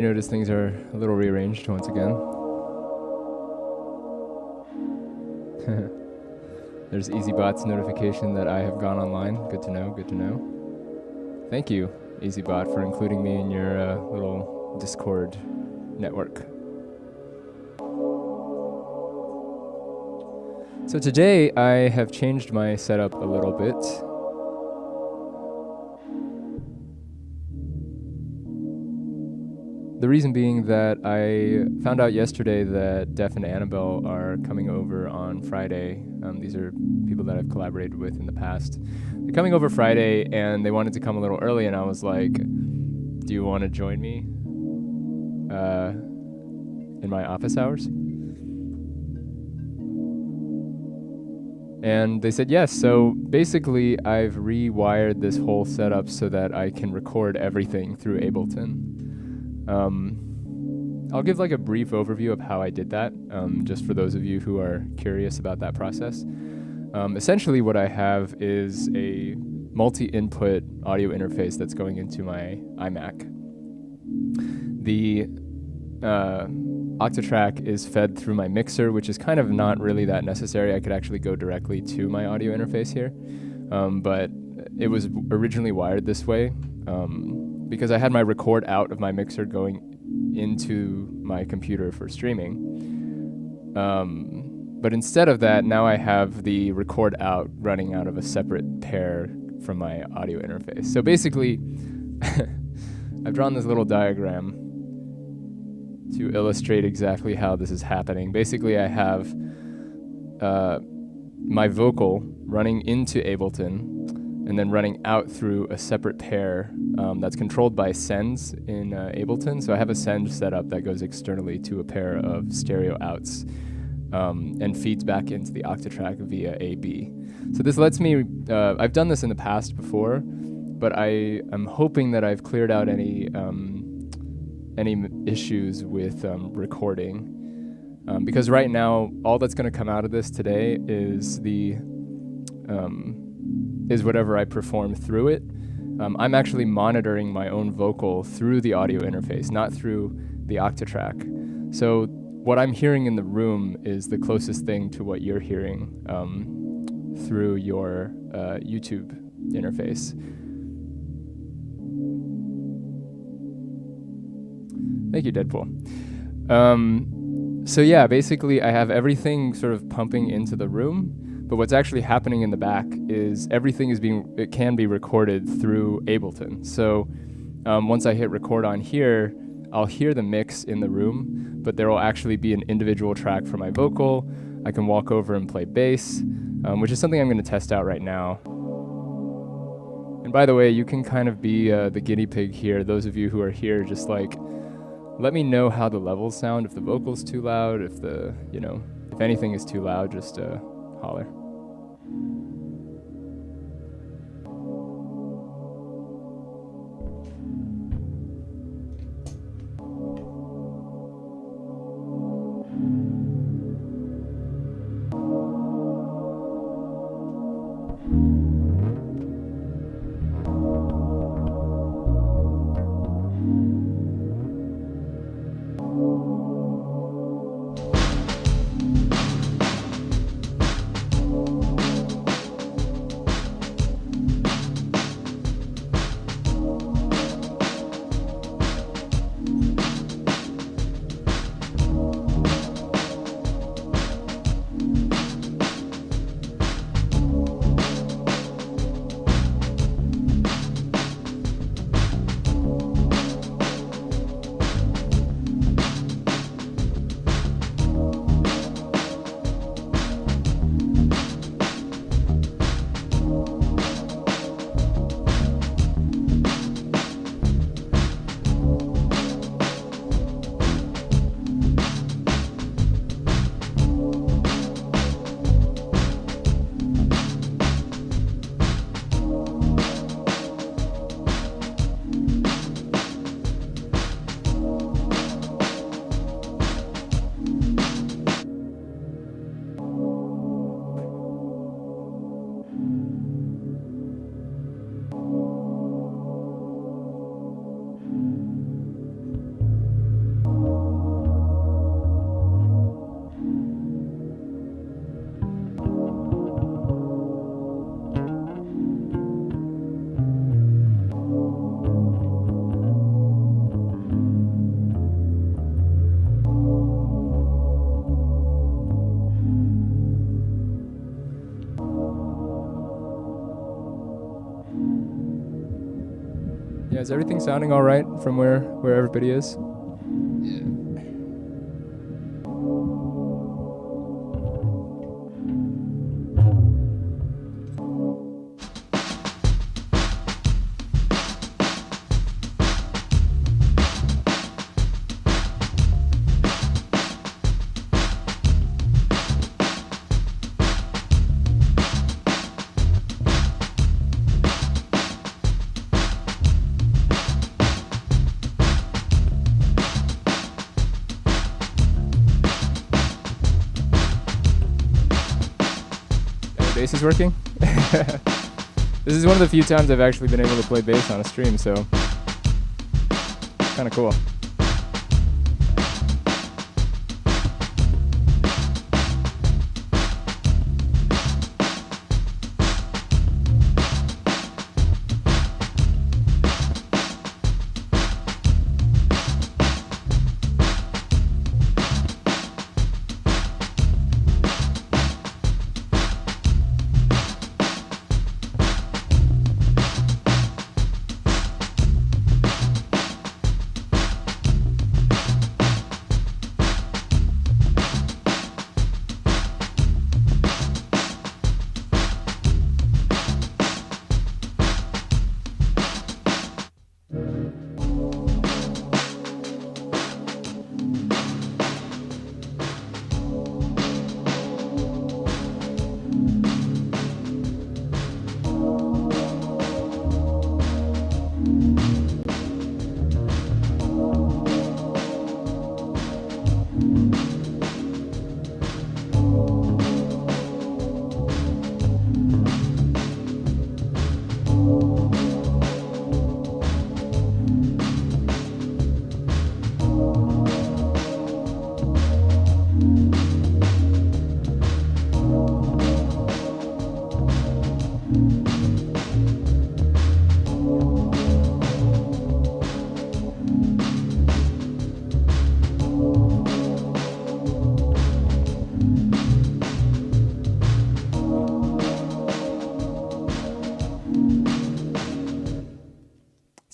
Notice things are a little rearranged once again. There's EasyBot's notification that I have gone online. Good to know, good to know. Thank you, EasyBot, for including me in your little Discord network. So today I have changed my setup a little bit. The reason being that I found out yesterday that Def and Annabelle are coming over on Friday. These are people that I've collaborated with in the past. They're coming over Friday and they wanted to come a little early, and I was like, do you want to join me in my office hours? And they said yes. So basically I've rewired this whole setup so that I can record everything through Ableton. I'll give like a brief overview of how I did that, just for those of you who are curious about that process. Essentially what I have is a multi-input audio interface that's going into my iMac. The Octatrack is fed through my mixer, which is kind of not really that necessary. I could actually go directly to my audio interface here, but it was originally wired this way because I had my record out of my mixer going into my computer for streaming. But instead of that, now I have the record out running out of a separate pair from my audio interface. So basically, I've drawn this little diagram to illustrate exactly how this is happening. Basically, I have my vocal running into Ableton and then running out through a separate pair that's controlled by sends in Ableton. So I have a send set up that goes externally to a pair of stereo outs and feeds back into the Octatrack via AB. So this lets me, I've done this in the past before, but I am hoping that I've cleared out any issues with recording. Because right now, all that's going to come out of this today is is whatever I perform through it. I'm actually monitoring my own vocal through the audio interface, not through the Octatrack. So what I'm hearing in the room is the closest thing to what you're hearing through your YouTube interface. Thank you, Deadpool. So yeah, basically I have everything sort of pumping into the room, but what's actually happening in the back is everything it can be recorded through Ableton. So once I hit record on here, I'll hear the mix in the room, but there will actually be an individual track for my vocal. I can walk over and play bass, which is something I'm going to test out right now. And by the way, you can kind of be the guinea pig here. Those of you who are here, just like, let me know how the levels sound. If the vocal's too loud, if if anything is too loud, just holler. Yeah, is everything sounding all right from where everybody is? Yeah. Bass is working? This is one of the few times I've actually been able to play bass on a stream, so kind of cool.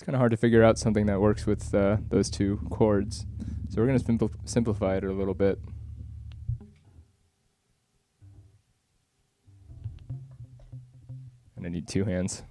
Kind of hard to figure out something that works with those two chords. So we're going to simplify it a little bit. And I need two hands.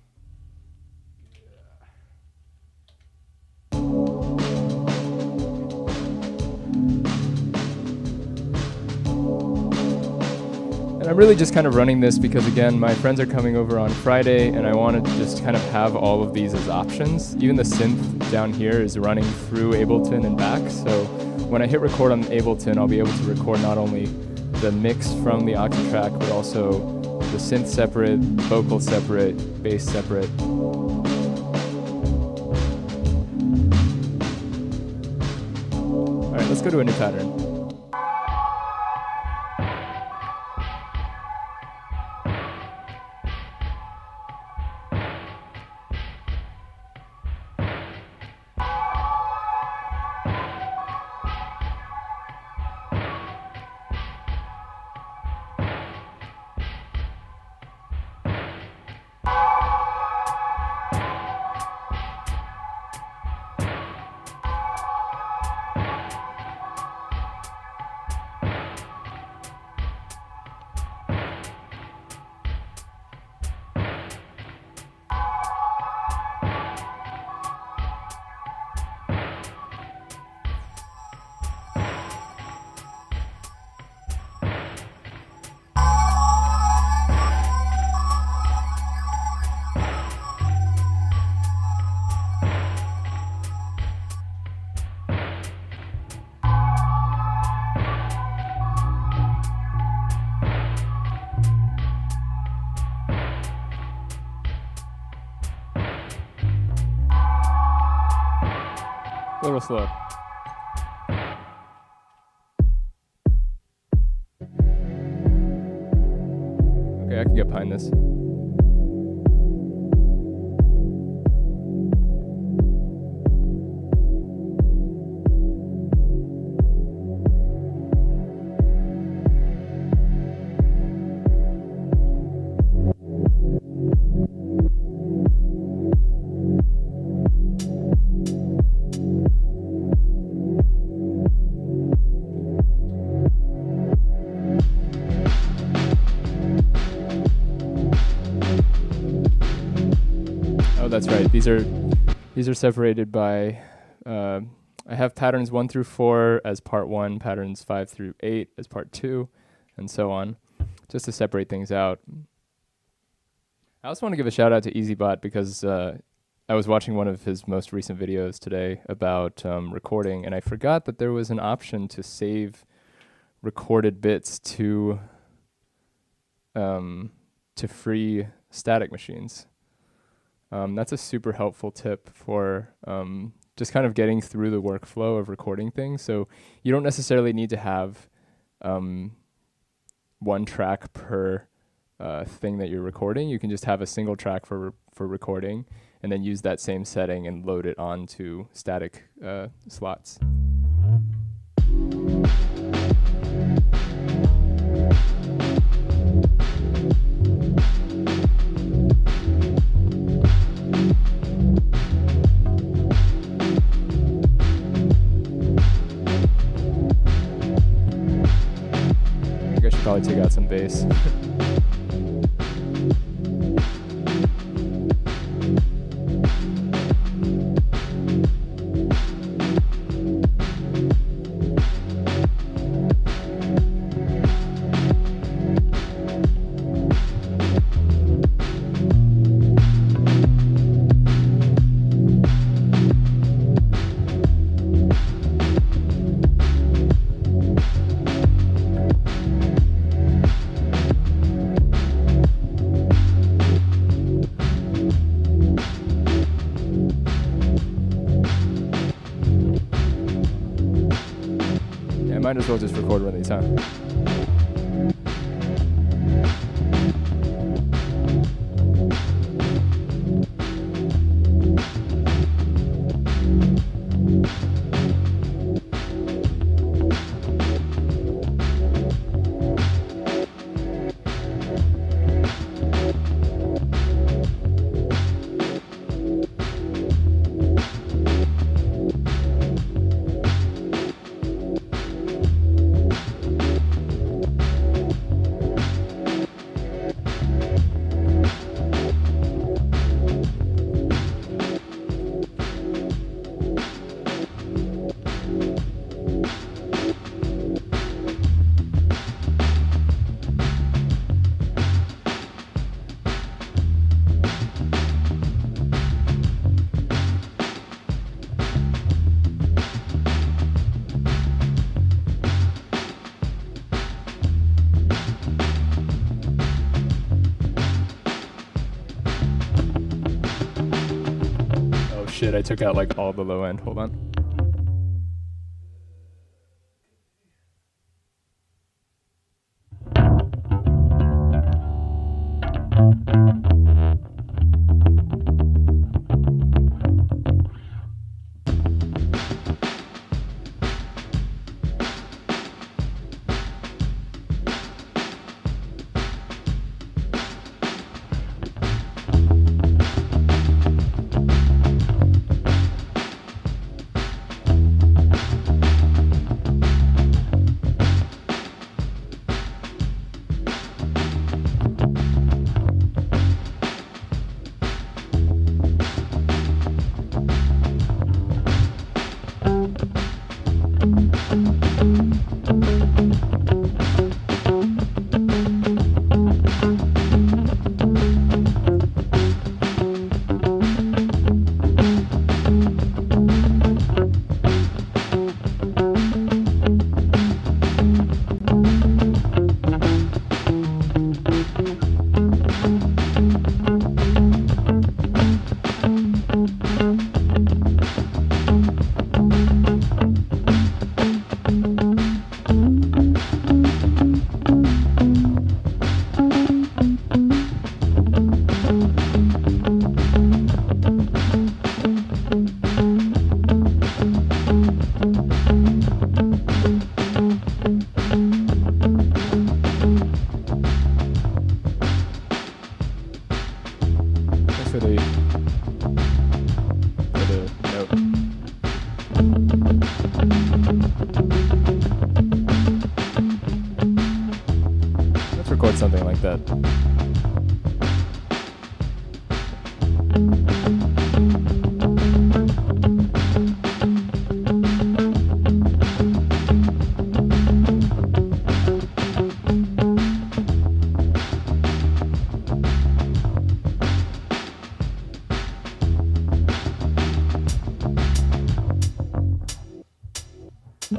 And I'm really just kind of running this because, again, my friends are coming over on Friday, and I wanted to just kind of have all of these as options. Even the synth down here is running through Ableton and back, so when I hit record on Ableton, I'll be able to record not only the mix from the Octa track, but also the synth separate, vocal separate, bass separate. All right, let's go to a new pattern. A little slow. Okay, I can get behind this. these are separated by. I have patterns 1 through 4 as part 1, patterns 5 through 8 as part 2, and so on, just to separate things out. I also want to give a shout out to EasyBot because I was watching one of his most recent videos today about recording, and I forgot that there was an option to save recorded bits to free static machines. That's a super helpful tip for just kind of getting through the workflow of recording things. So you don't necessarily need to have one track per thing that you're recording. You can just have a single track for recording, and then use that same setting and load it onto static slots. I should probably take out some bass. Might as well just record one of these, huh? Shit, I took out like all the low end. Hold on. Something like that. Just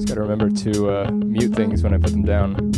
gotta remember to mute things when I put them down.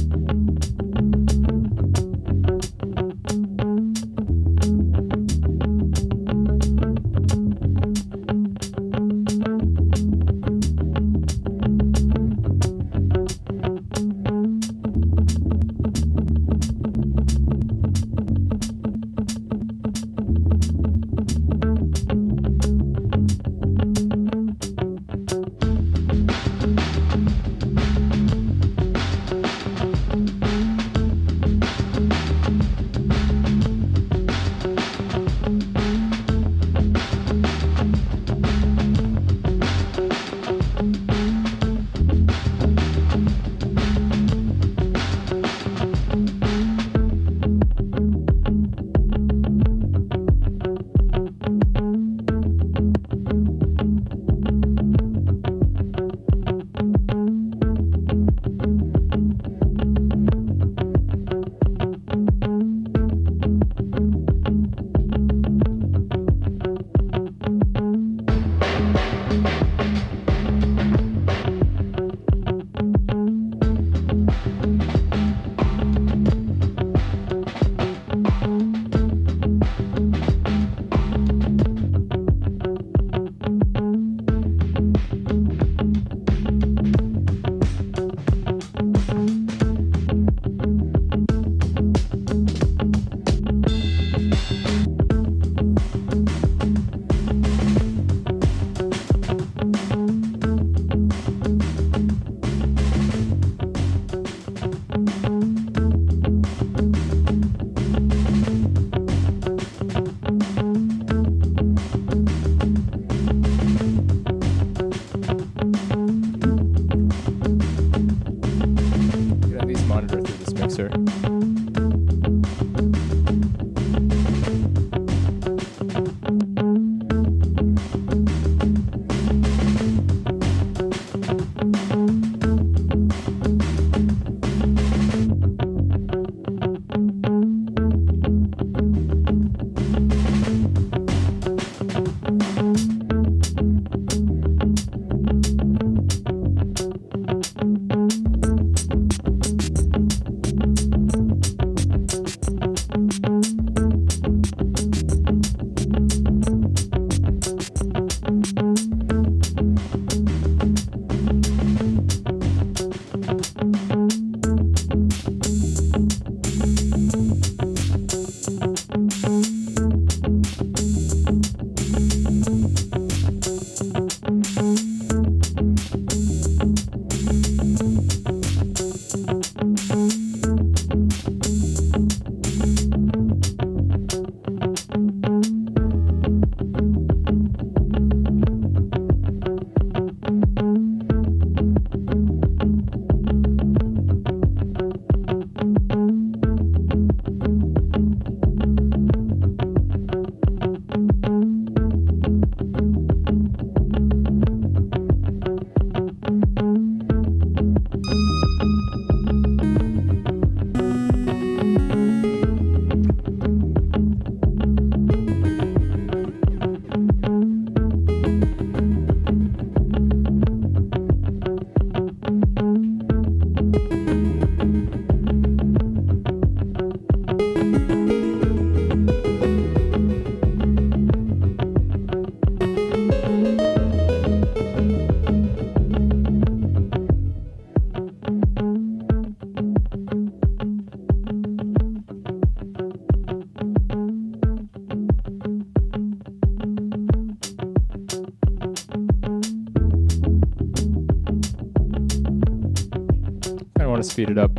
want to speed it up.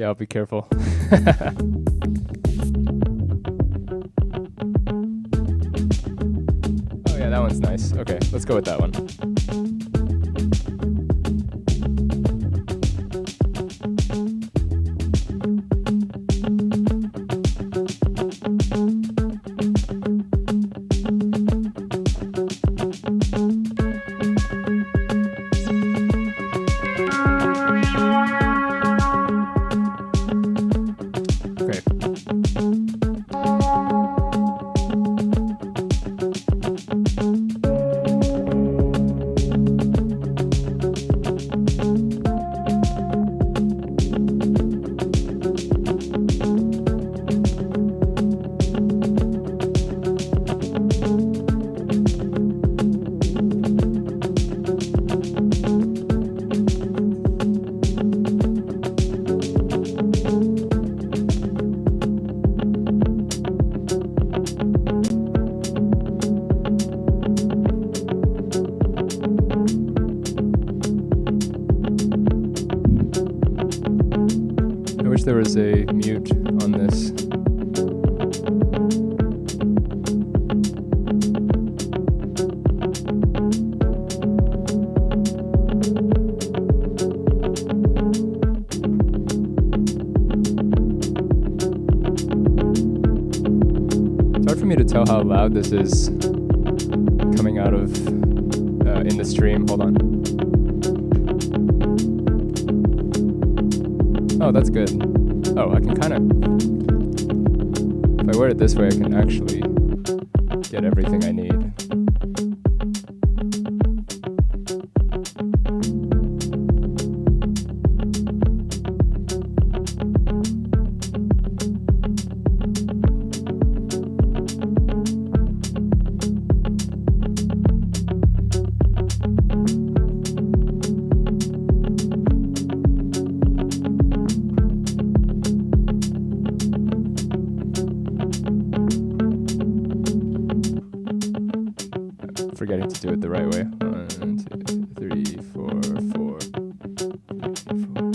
Yeah, I'll be careful. Oh yeah, that one's nice. Okay, let's go with that one. I wish there was a mute on this. It's hard for me to tell how loud this is coming out of in the stream. Hold on. Oh, that's good. Oh, I can kind of... If I wear it this way, I can actually get everything I need. Forgetting to do it the right way. 1, 2, 3, 4, 4. 4.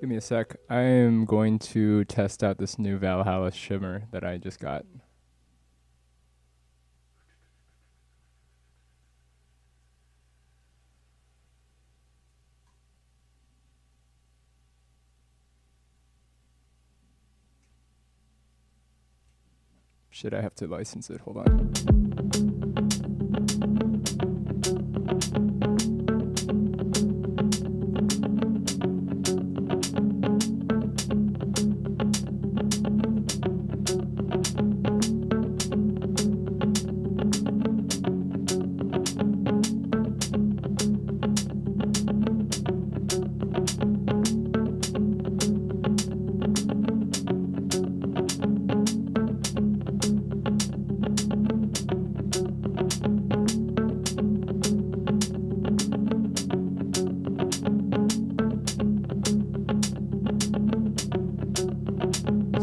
Give me a sec. I am going to test out this new Valhalla shimmer that I just got. Shit, I have to license it. Hold on.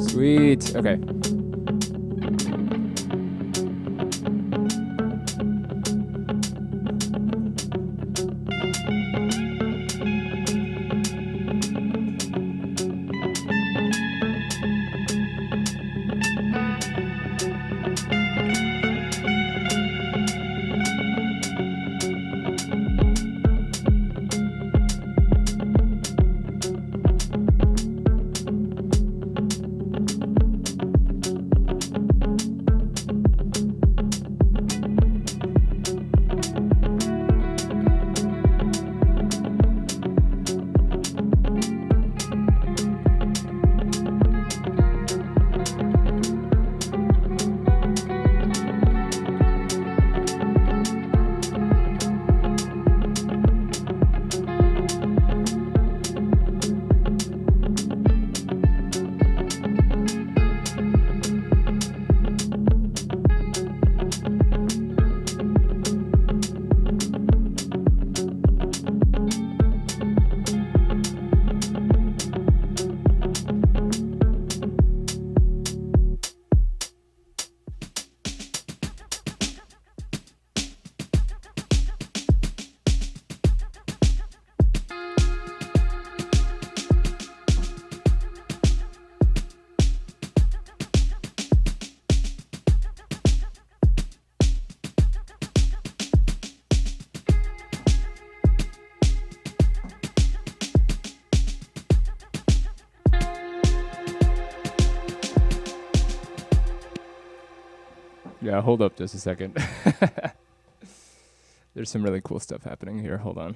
Sweet. Okay. Yeah, hold up just a second. There's some really cool stuff happening here. Hold on.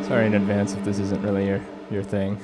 Sorry in advance if this isn't really your thing.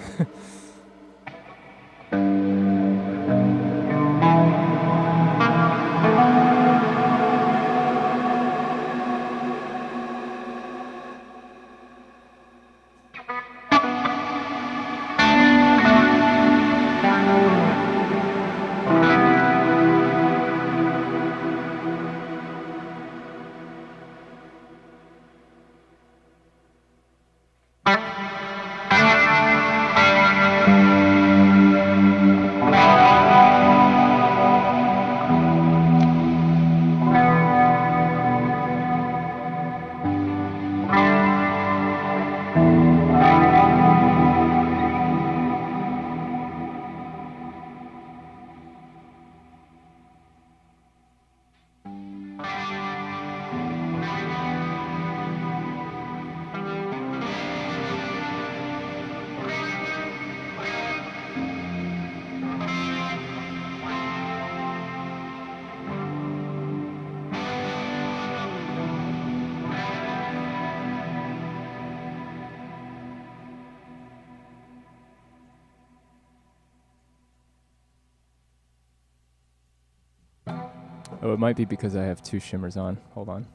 Oh, it might be because I have 2 shimmers on. Hold on.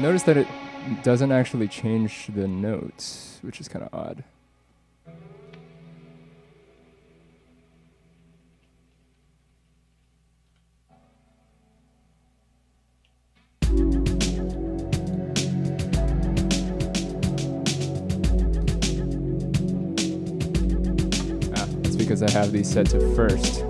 Notice that it doesn't actually change the notes, which is kind of odd. That's because I have these set to first.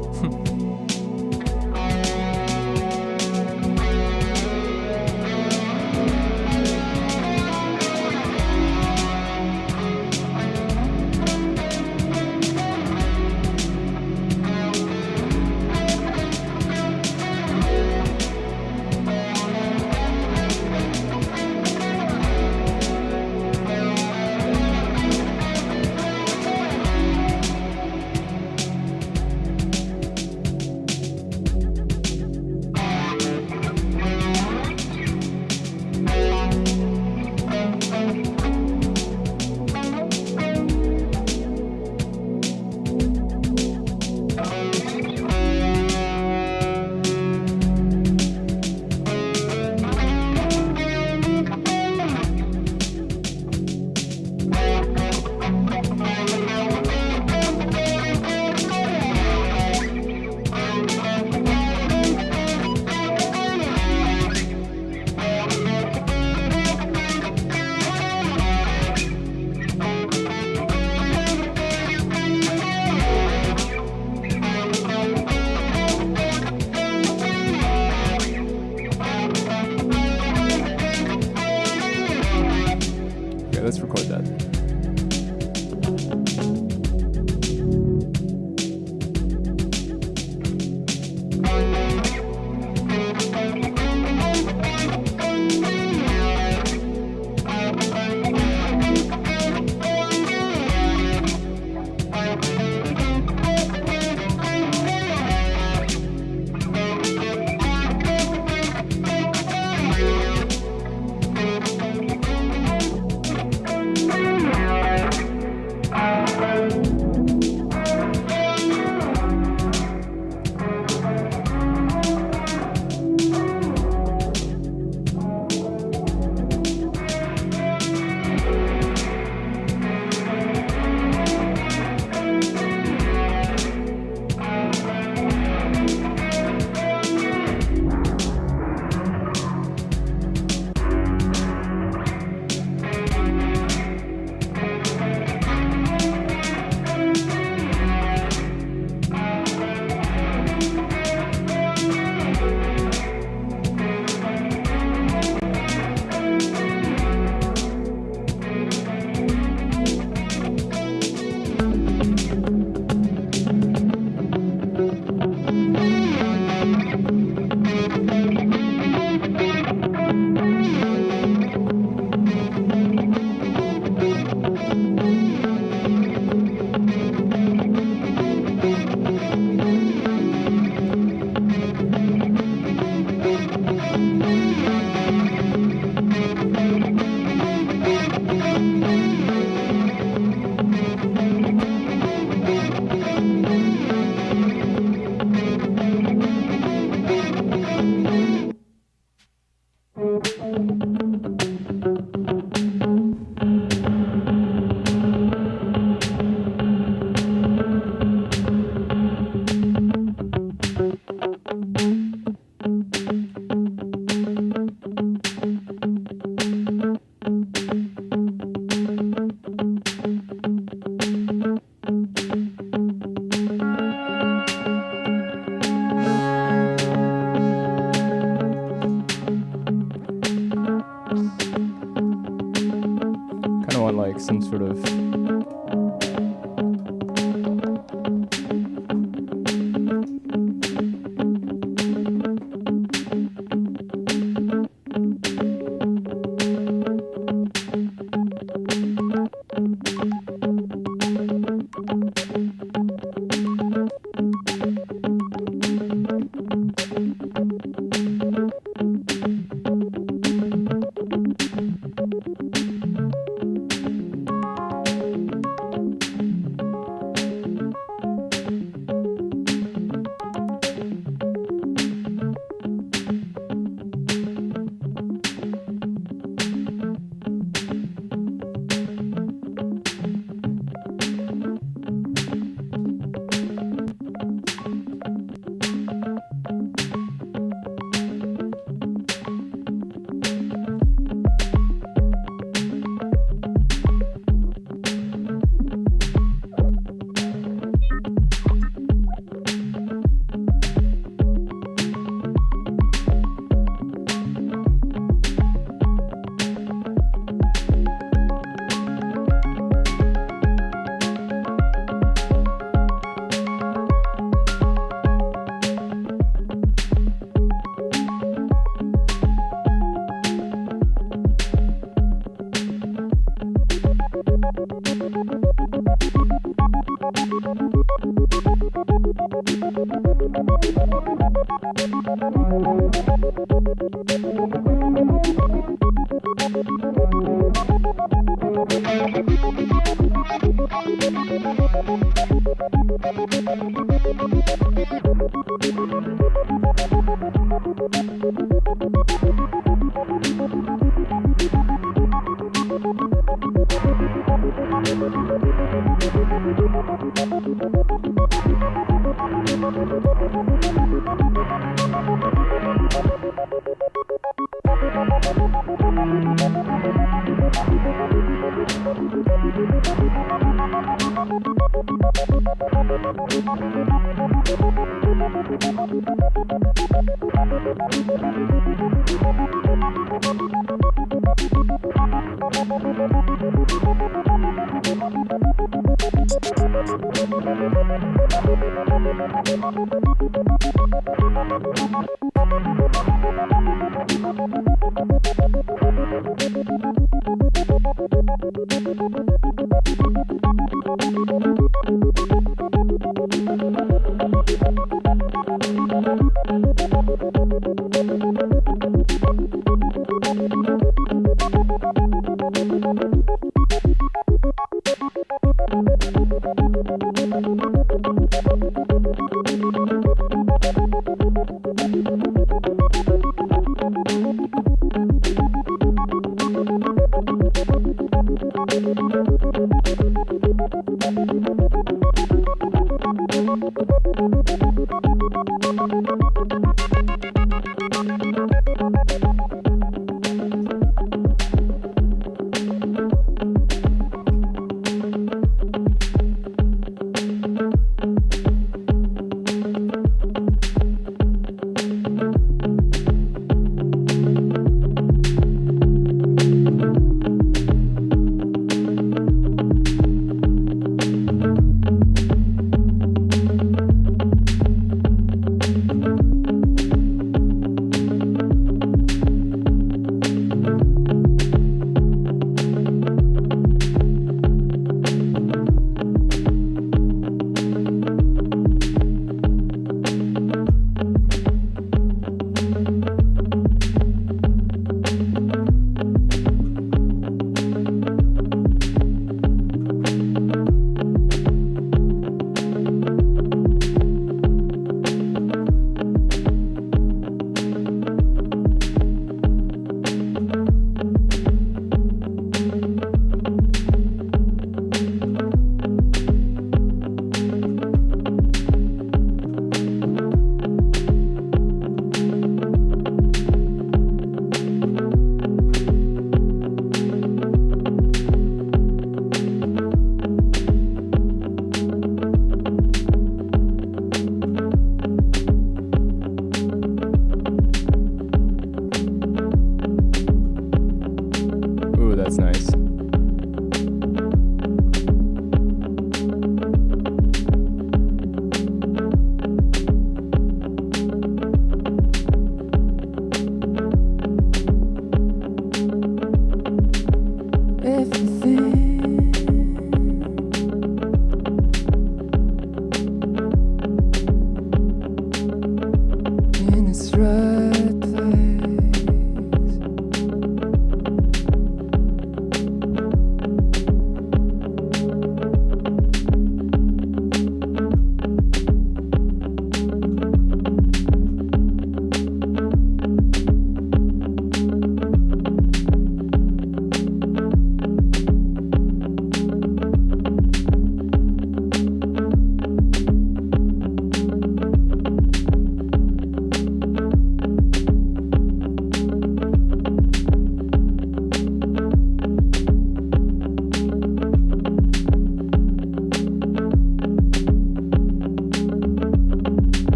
sort of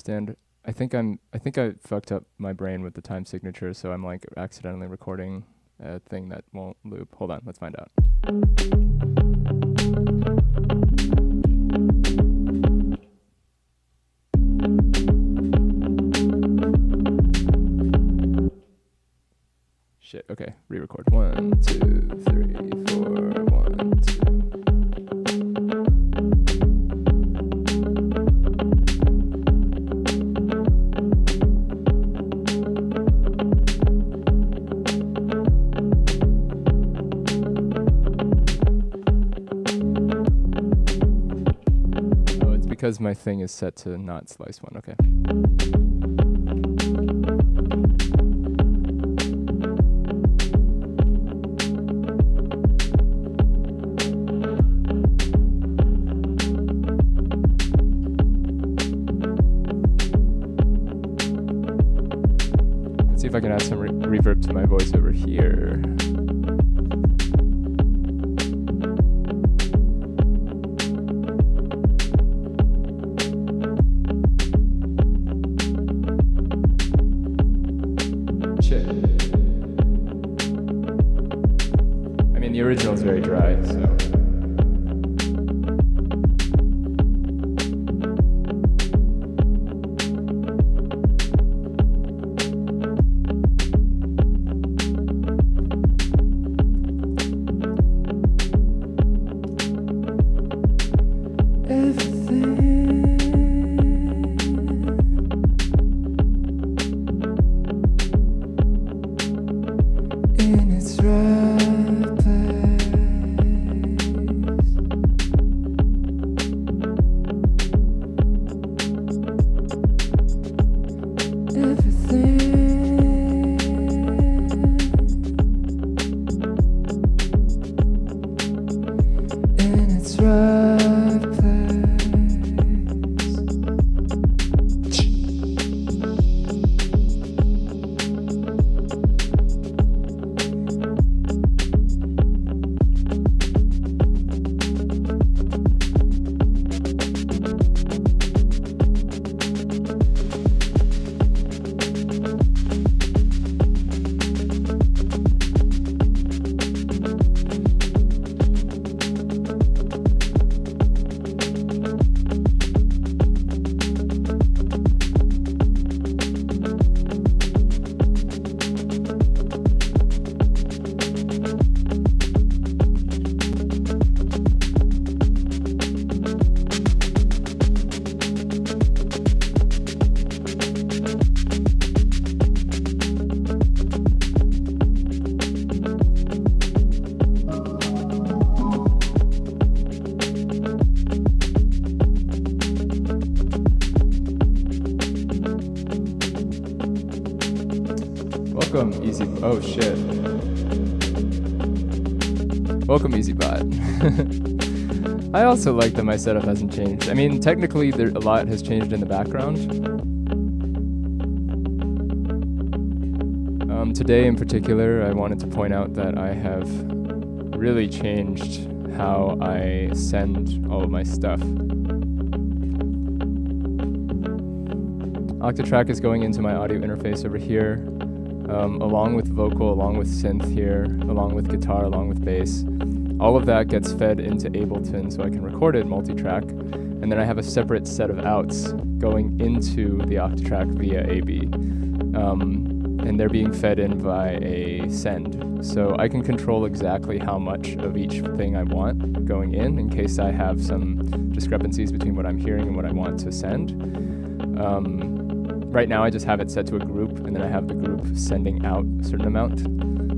understand. I think I fucked up my brain with the time signature, so I'm like accidentally recording a thing that won't loop. Hold on, let's find out. Shit, okay, re-record. 1, 2, 3, 4, 1, 2. Oh, it's because my thing is set to not slice one, okay. See if I can add some reverb to my voice over here. Shit. I mean, the original is very dry, so. In its right place. In its right place. Welcome, Easy. Oh shit. Welcome, EasyBot. I also like that my setup hasn't changed. I mean, technically, a lot has changed in the background. Today, in particular, I wanted to point out that I have really changed how I send all of my stuff. Octatrack is going into my audio interface over here. Along with vocal, along with synth here, along with guitar, along with bass. All of that gets fed into Ableton so I can record it multi-track. And then I have a separate set of outs going into the Octatrack via AB. And they're being fed in by a send. So I can control exactly how much of each thing I want going in case I have some discrepancies between what I'm hearing and what I want to send. Right now I just have it set to a group, and then I have the group sending out a certain amount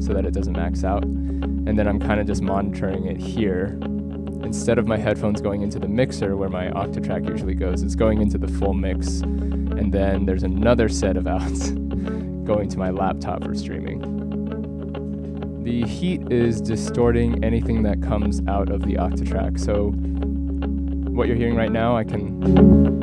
so that it doesn't max out. And then I'm kind of just monitoring it here. Instead of my headphones going into the mixer where my Octatrack usually goes, it's going into the full mix. And then there's another set of outs going to my laptop for streaming. The heat is distorting anything that comes out of the Octatrack. So what you're hearing right now, I can...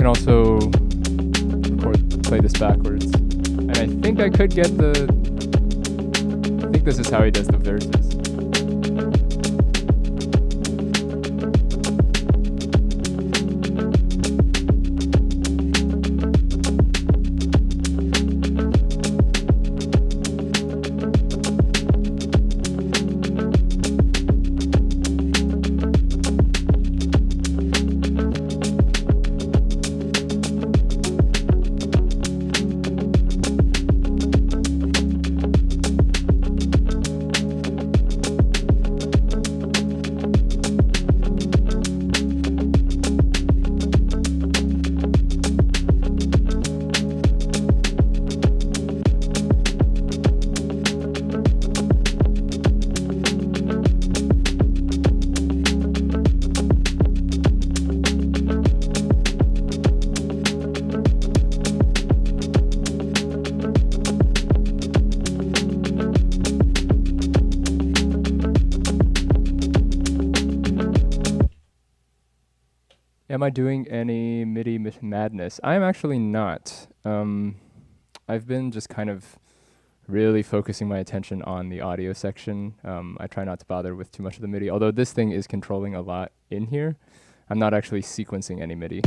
can also play this backwards. And I think I could get I think this is how he does the verses. Am I doing any MIDI madness? I'm actually not. I've been just kind of really focusing my attention on the audio section. I try not to bother with too much of the MIDI, although this thing is controlling a lot in here. I'm not actually sequencing any MIDI.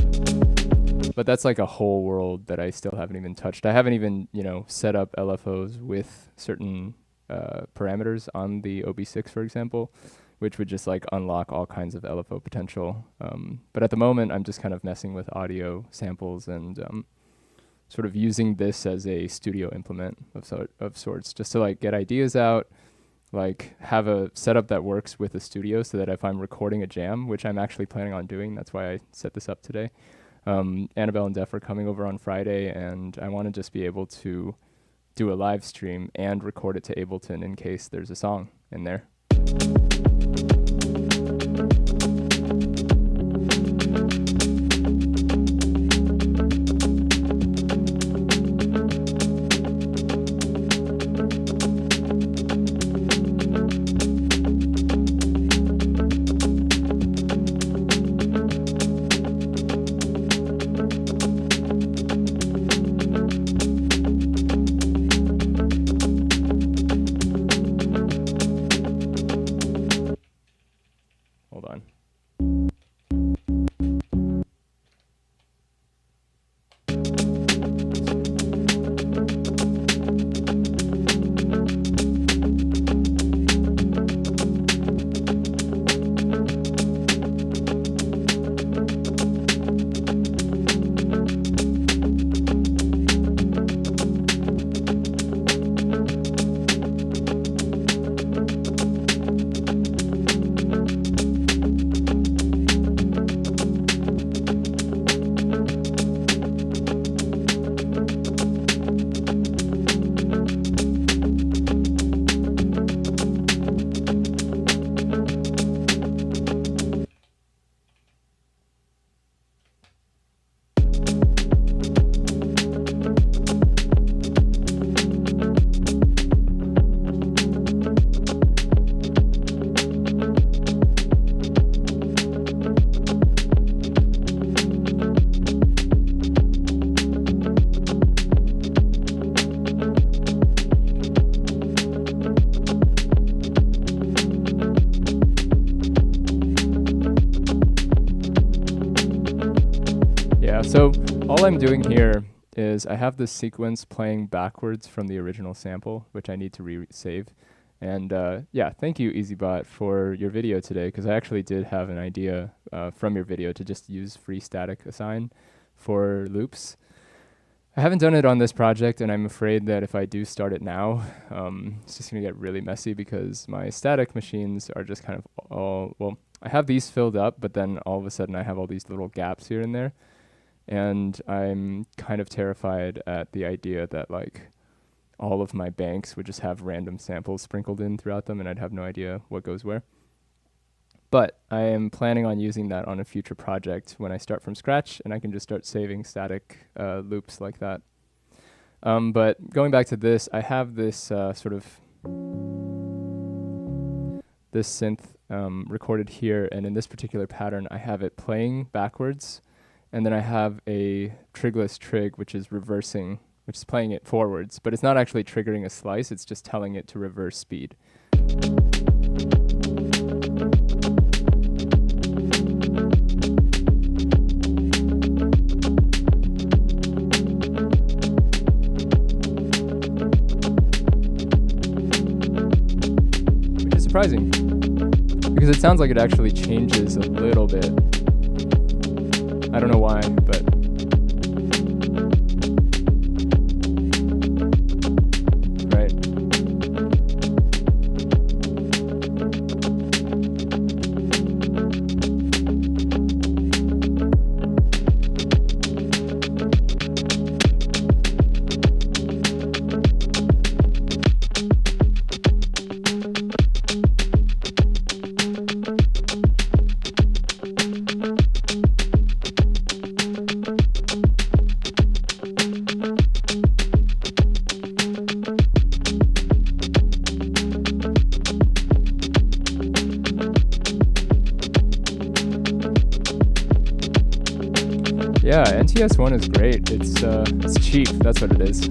But that's like a whole world that I still haven't even touched. I haven't even, set up LFOs with certain parameters on the OB6, for example, which would just like unlock all kinds of LFO potential. But at the moment, I'm just kind of messing with audio samples and sort of using this as a studio implement of sorts, just to like get ideas out, like have a setup that works with the studio so that if I'm recording a jam, which I'm actually planning on doing, that's why I set this up today. Annabelle and Def are coming over on Friday, and I want to just be able to do a live stream and record it to Ableton in case there's a song in there. Hold on. So all I'm doing here is I have this sequence playing backwards from the original sample, which I need to re-save. And yeah, thank you, EasyBot, for your video today, because I actually did have an idea from your video to just use free static assign for loops. I haven't done it on this project, and I'm afraid that if I do start it now, it's just going to get really messy because my static machines are just kind of all, well, I have these filled up, but then all of a sudden I have all these little gaps here and there. And I'm kind of terrified at the idea that like all of my banks would just have random samples sprinkled in throughout them, and I'd have no idea what goes where. But I am planning on using that on a future project when I start from scratch, and I can just start saving static loops like that. But going back to this, I have this sort of this synth recorded here, and in this particular pattern, I have it playing backwards And then I have a trigless trig, which is reversing, which is playing it forwards, but it's not actually triggering a slice, it's just telling it to reverse speed. Which is surprising, because it sounds like it actually changes a little bit. I don't know why, but right. Yeah, NTS1 is great. It's cheap. That's what it is.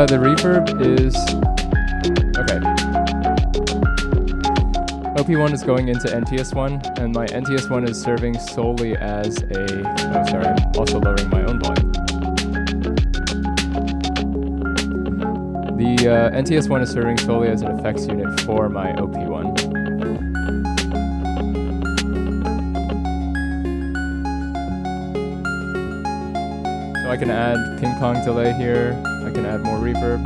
The reverb is okay. OP1 is going into NTS1, and my NTS1 is serving solely as a. Oh, sorry, I'm also lowering my own volume. The NTS1 is serving solely as an effects unit for my OP1. So I can add ping pong delay here. I can add more reverb.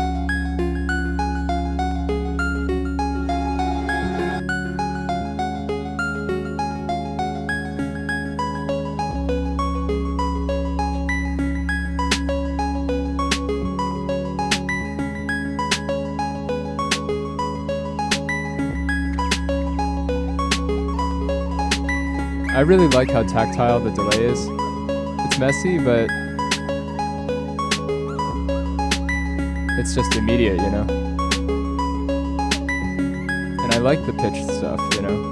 I really like how tactile the delay is. It's messy, but it's just immediate, you know? And I like the pitched stuff, you know?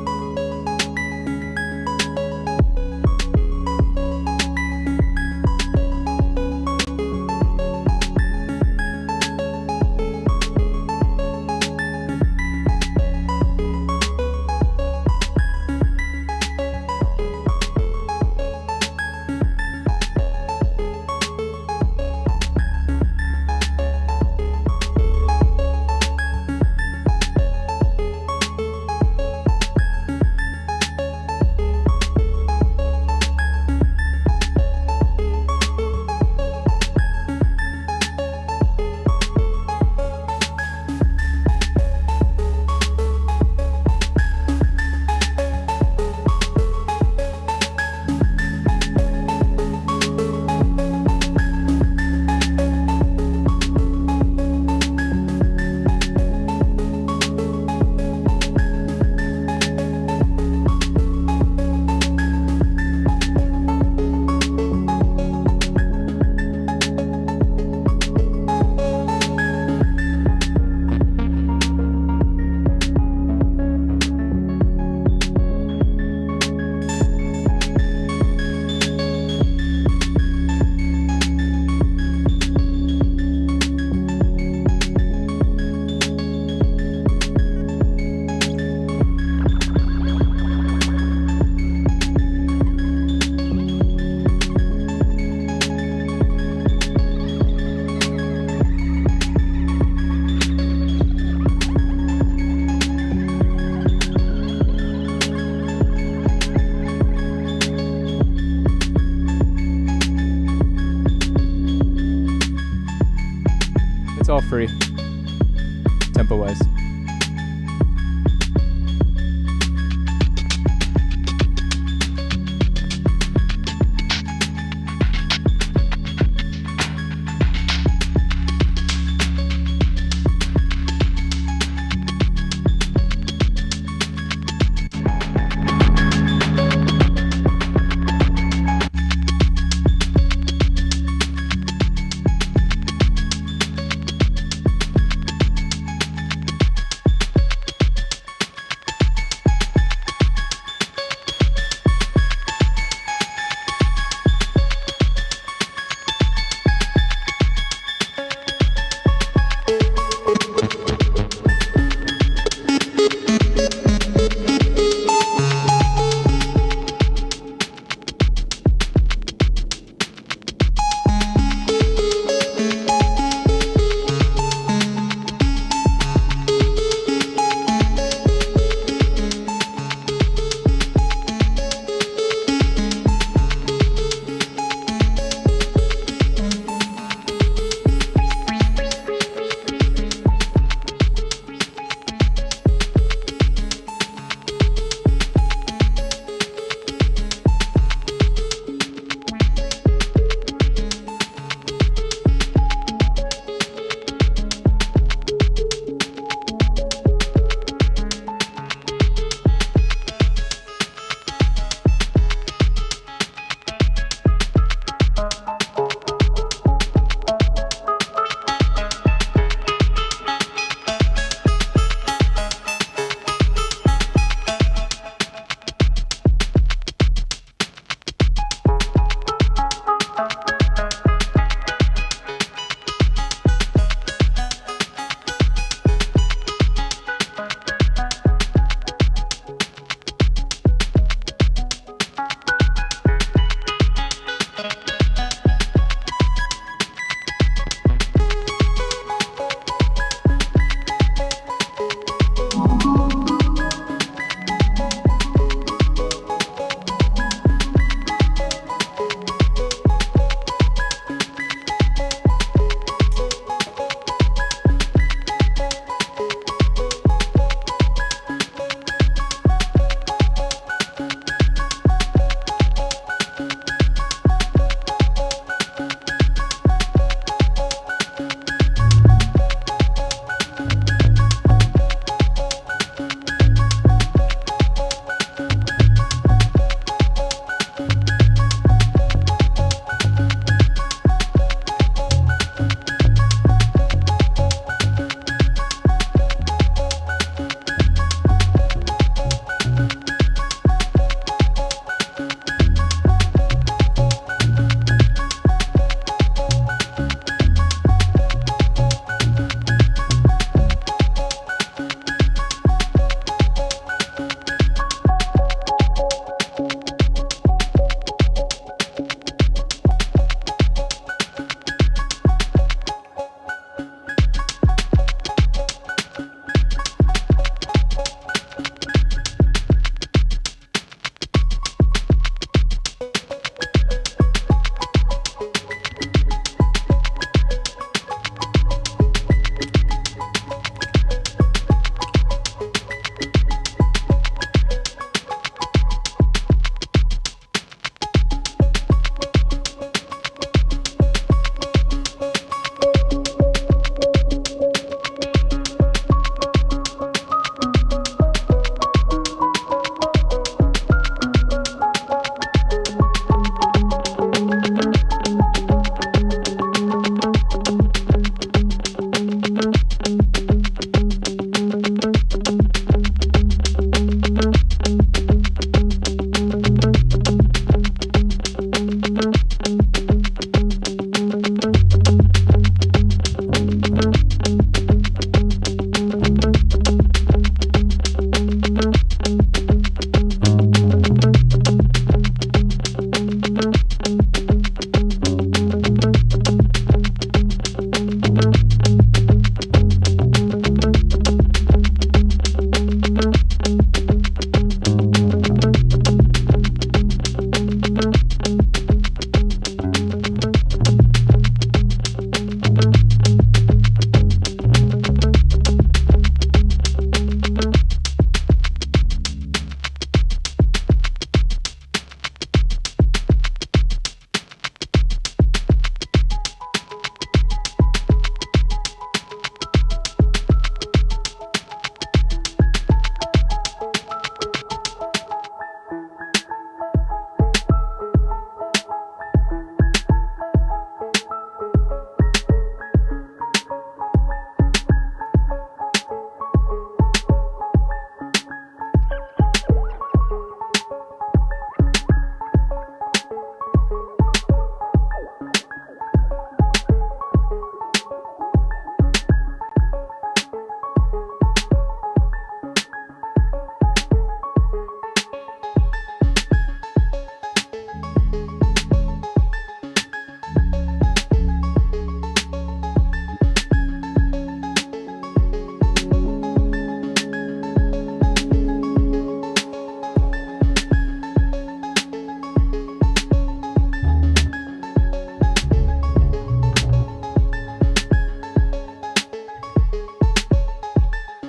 all free, tempo-wise.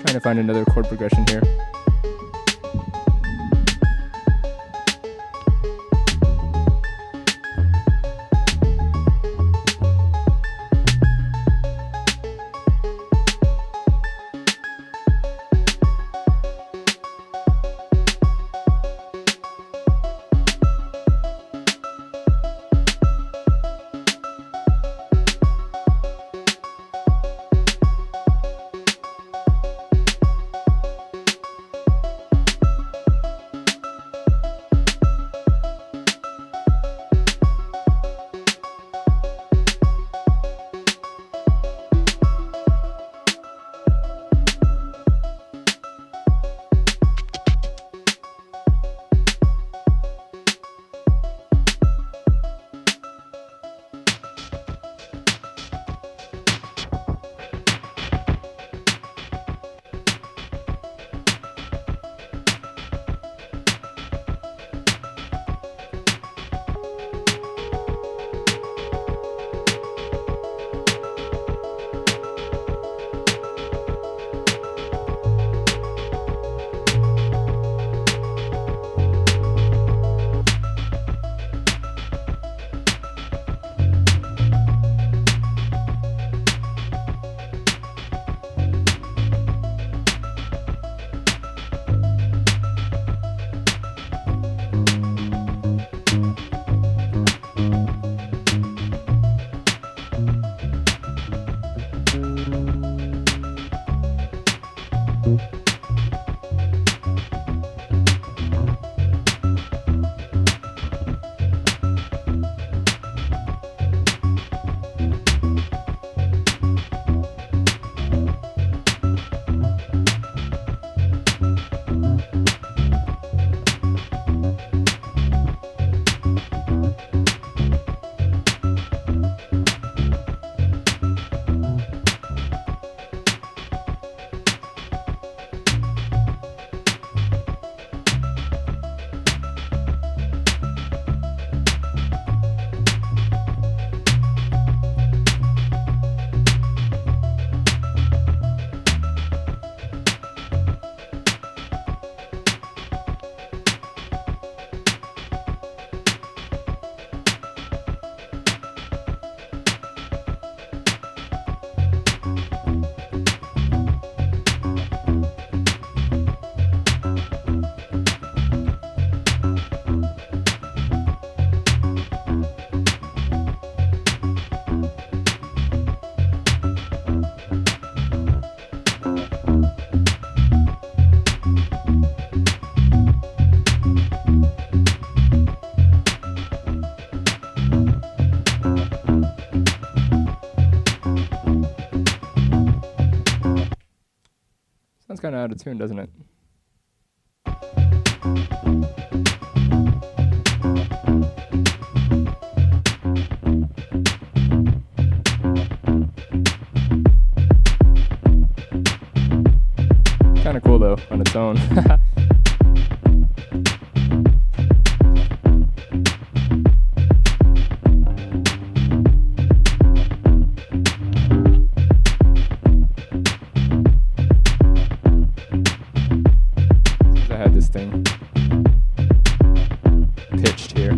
Trying to find another chord progression here. Sounds kind of out of tune, doesn't it? Kind of cool though, on its own. I had this thing pitched here.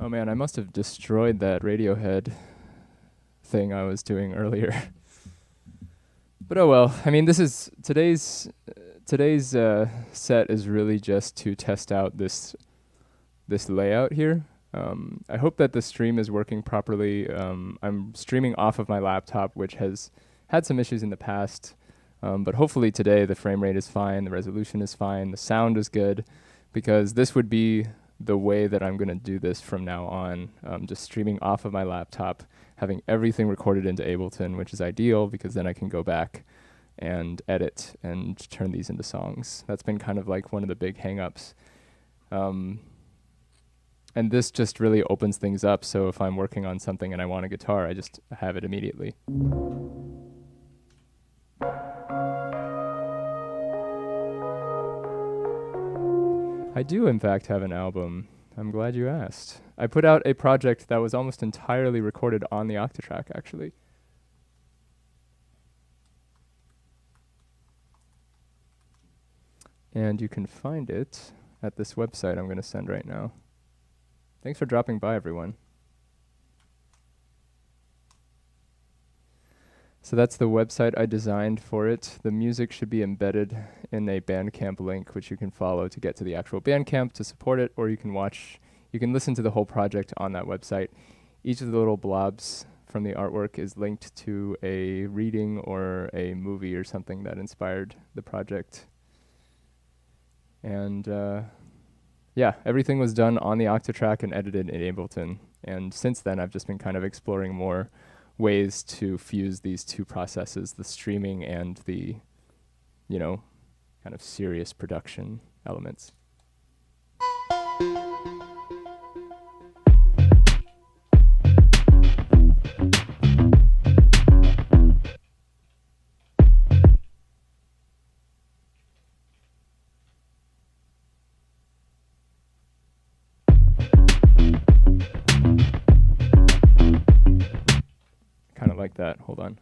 Oh man, I must have destroyed that Radiohead thing I was doing earlier. But oh well. I mean, this is today's set is really just to test out this layout here. I hope that the stream is working properly. I'm streaming off of my laptop, which has had some issues in the past, but hopefully today the frame rate is fine, the resolution is fine, the sound is good, because this would be the way that I'm going to do this from now on, just streaming off of my laptop, having everything recorded into Ableton, which is ideal because then I can go back and edit and turn these into songs. That's been kind of like one of the big hang-ups. And this just really opens things up. So if I'm working on something and I want a guitar, I just have it immediately. I do, in fact, have an album. I'm glad you asked. I put out a project that was almost entirely recorded on the Octatrack, actually. And you can find it at this website I'm going to send right now. Thanks for dropping by, everyone. So that's the website I designed for it. The music should be embedded in a Bandcamp link, which you can follow to get to the actual Bandcamp to support it, or you can listen to the whole project on that website. Each of the little blobs from the artwork is linked to a reading or a movie or something that inspired the project. And yeah, everything was done on the Octatrack and edited in Ableton. And since then, I've just been kind of exploring more ways to fuse these two processes, the streaming and the, kind of serious production elements. Kind of like that. Hold on.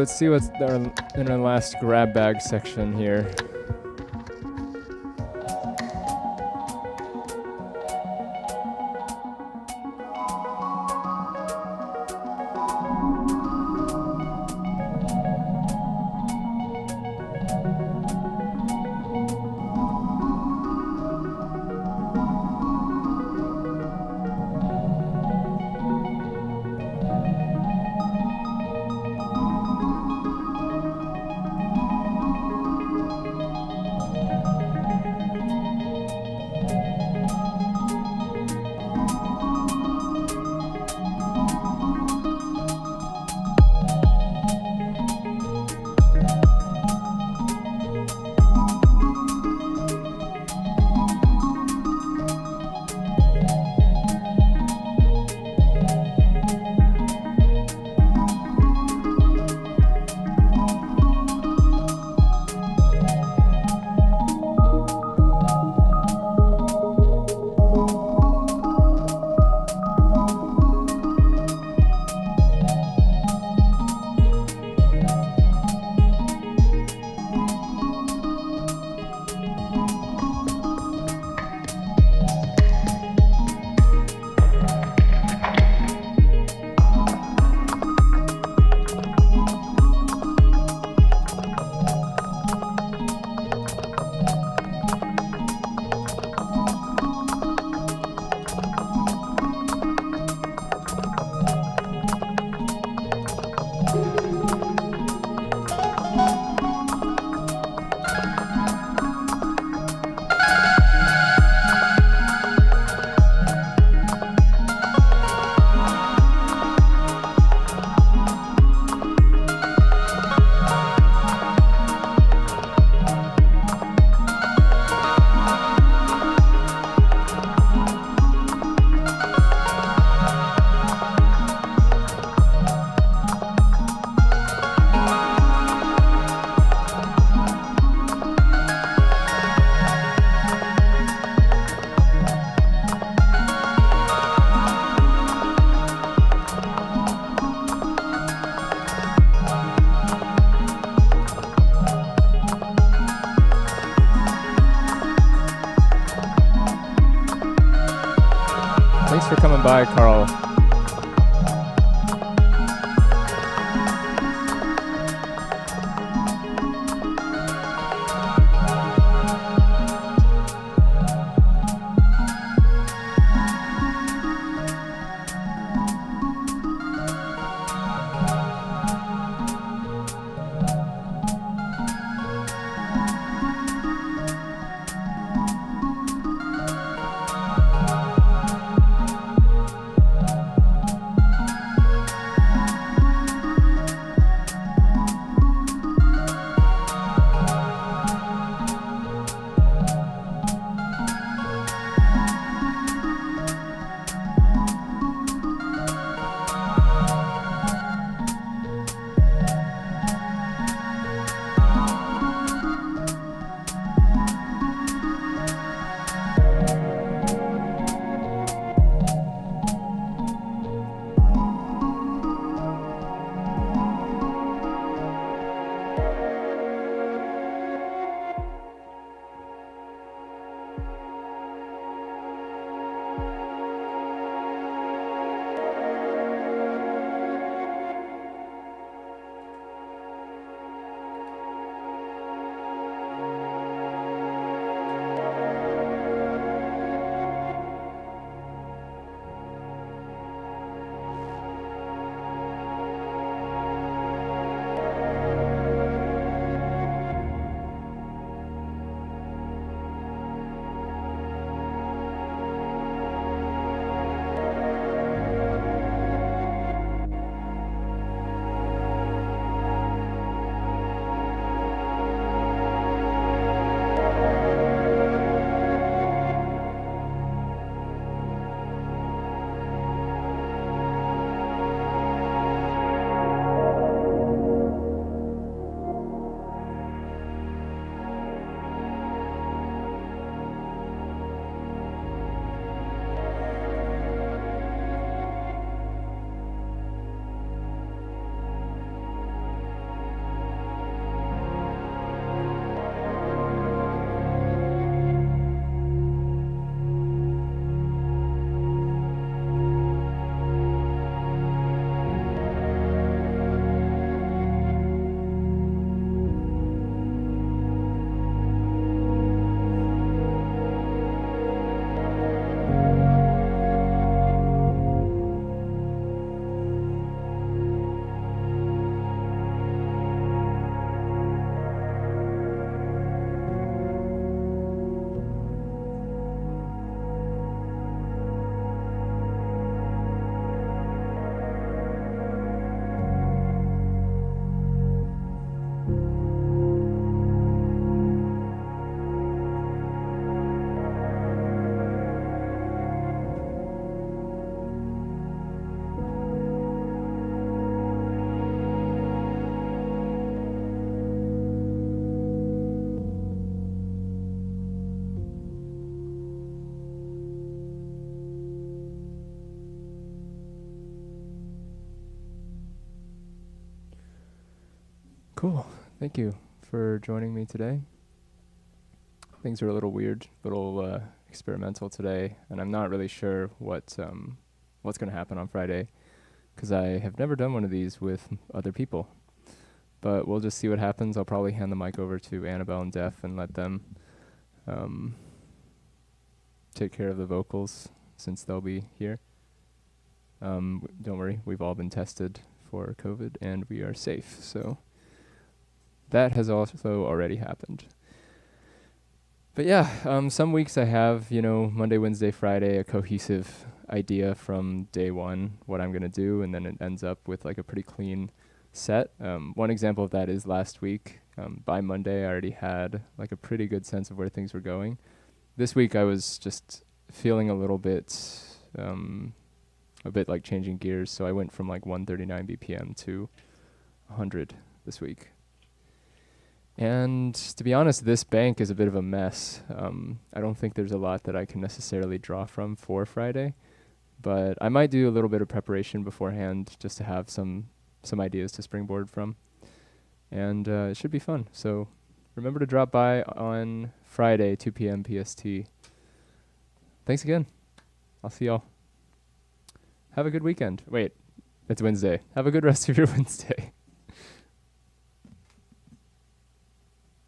let's see what's in our last grab bag section here. Thanks for coming by, Carl. Cool. Thank you for joining me today. Things are a little weird, little experimental today, and I'm not really sure what's going to happen on Friday, because I have never done one of these with other people. But we'll just see what happens. I'll probably hand the mic over to Annabelle and Def and let them take care of the vocals since they'll be here. Don't worry, we've all been tested for COVID and we are safe. So that has also already happened. But yeah, some weeks I have, Monday, Wednesday, Friday, a cohesive idea from day one, what I'm going to do, and then it ends up with like a pretty clean set. One example of that is last week. By Monday, I already had like a pretty good sense of where things were going. This week, I was just feeling a bit like changing gears. So I went from like 139 BPM to 100 this week. And to be honest, this bank is a bit of a mess. I don't think there's a lot that I can necessarily draw from for Friday, but I might do a little bit of preparation beforehand just to have some ideas to springboard from. And it should be fun. So remember to drop by on Friday, 2 p.m. PST. Thanks again. I'll see y'all. Have a good weekend. Wait, it's Wednesday. Have a good rest of your Wednesday.